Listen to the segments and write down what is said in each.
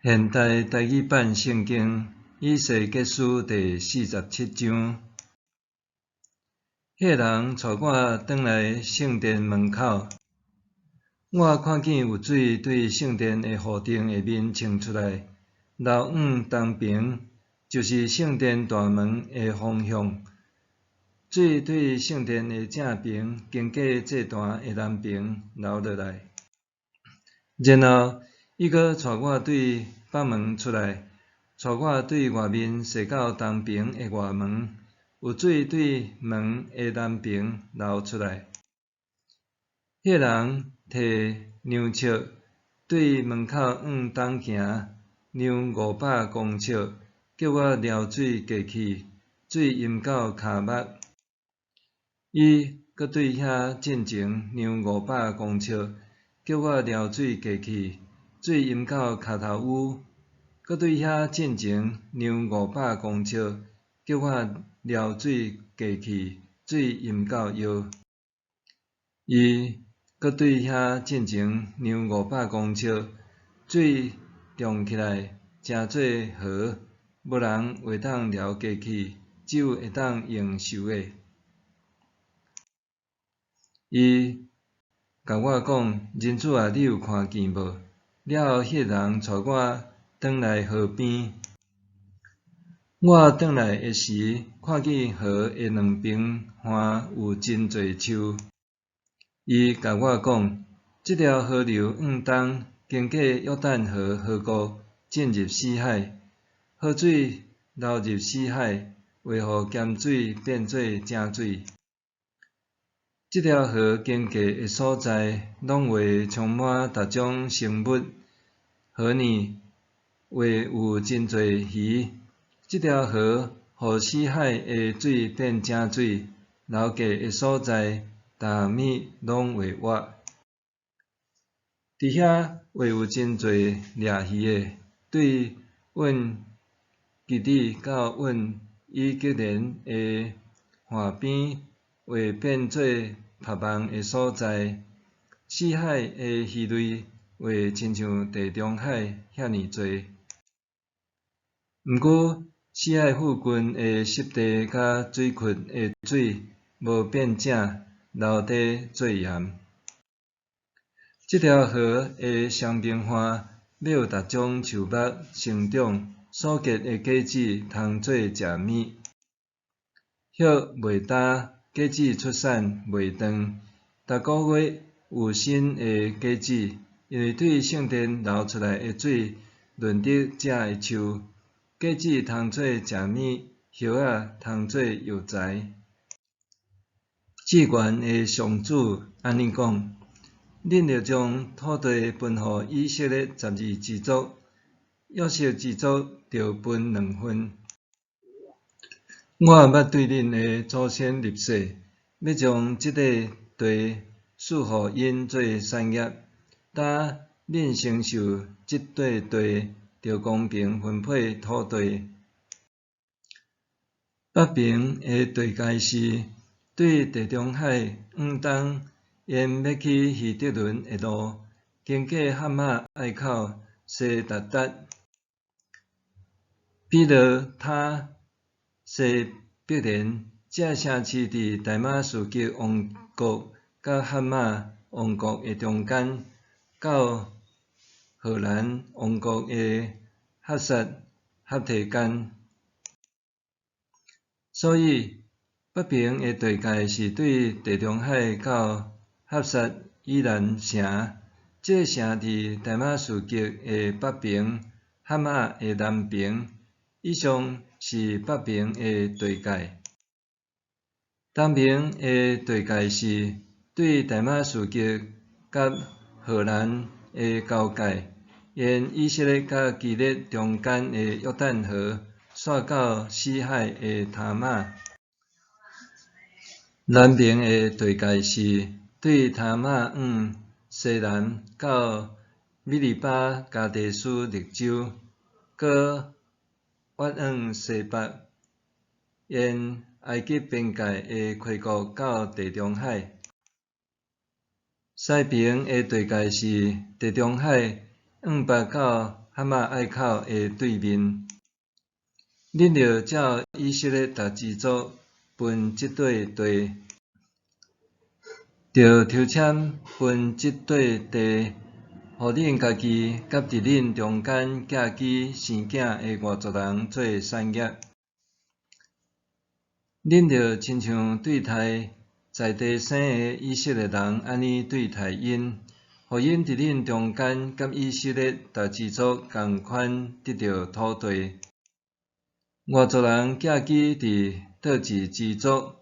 现代台语版圣经以西结书第47章。迄人带我转来圣殿门口，我看见有水对圣殿的护顶下面冲出来，楼院东边就是圣殿大门的方向。水对圣殿的正边，经过祭坛的南边流落来。然后，伊阁带我对北门出来，带我对外面踅到东边的外门，有水对门的南边流出来。迄人摕牛尺对门口往东行，量500公尺，叫我撩水过去，水淹到骹目。伊阁对遐进前量500公尺，叫我撩水过去，水淹到骹头乌；阁对遐进前量500公尺，叫我撩水过去，水淹到腰。伊阁对遐进前量500公尺，水涨起来，成做河，无人会当撩过去，只有会当用游的。伊甲我讲：“人子啊，你有看见无？”了后，迄人带我转来河边。我转来的时，看见河的两边岸有真侪树。伊甲我讲：“这条河流往东，经过约旦河河谷，进入死海。河水流入死海，为互咸水变做正水。这条河经过的所在，拢会充满各种生物。河里会有真侪鱼。这条河互死海的水变正水，流过的所在，大物拢会活。伫遐会有真侪掠鱼的，对阮基底到阮以吉莲的岸边，会变做曝网的所在。死海的鱼类会亲像地中海遐尼侪。毋过，死海附近的湿地甲水窟的水无变正，流地做盐。这条河的双边岸要有各种树木生长，所结的果子通做食物。叶袂干，果子出产袂长，逐个月有新的果子，因为对圣殿流出来的水润得食的树，果子通做食物，叶仔通做药材。至悬的上主安尼讲：恁要将土地分予以色列12支族，约瑟支族就分2份。我捌对恁的祖先立誓，要将这块地赐予因做产业。当恁承受这块地，就公平分配土地。北边的地界是对地中海往东，沿要去希特伦的路，经过哈马隘口、西达达、比勒他、西伯莲，这城市伫大马士革王国甲哈马王国的中间，到荷兰王国的哈萨合体间。所以，北边的地界是对地中海到哈萨以南城，这城伫大马士革的北边，哈马的南边。以上是北边的地界。东边的地界是对大马士革甲荷兰的交界，沿以色列甲基列中间的约旦河，刷到死海的塔马。南边的地界是对塔马往西南到米利巴加地斯绿洲，搁越往西北，沿埃及边界的溪谷到地中海。西边的地界是地中海往北到蛤蟆隘口的对面。恁着照以色列逐支族分即块地，着抽签分即块地，互恁家己甲伫恁中间寄居生囝的外族人做产业。恁着亲像对待在地生的以色列人安尼对待因，互因伫恁中间甲以色列逐支族共款得到土地。外族人寄居伫倒一支族，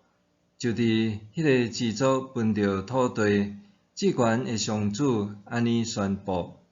就伫迄个支族分到土地。职权的上主安尼宣布。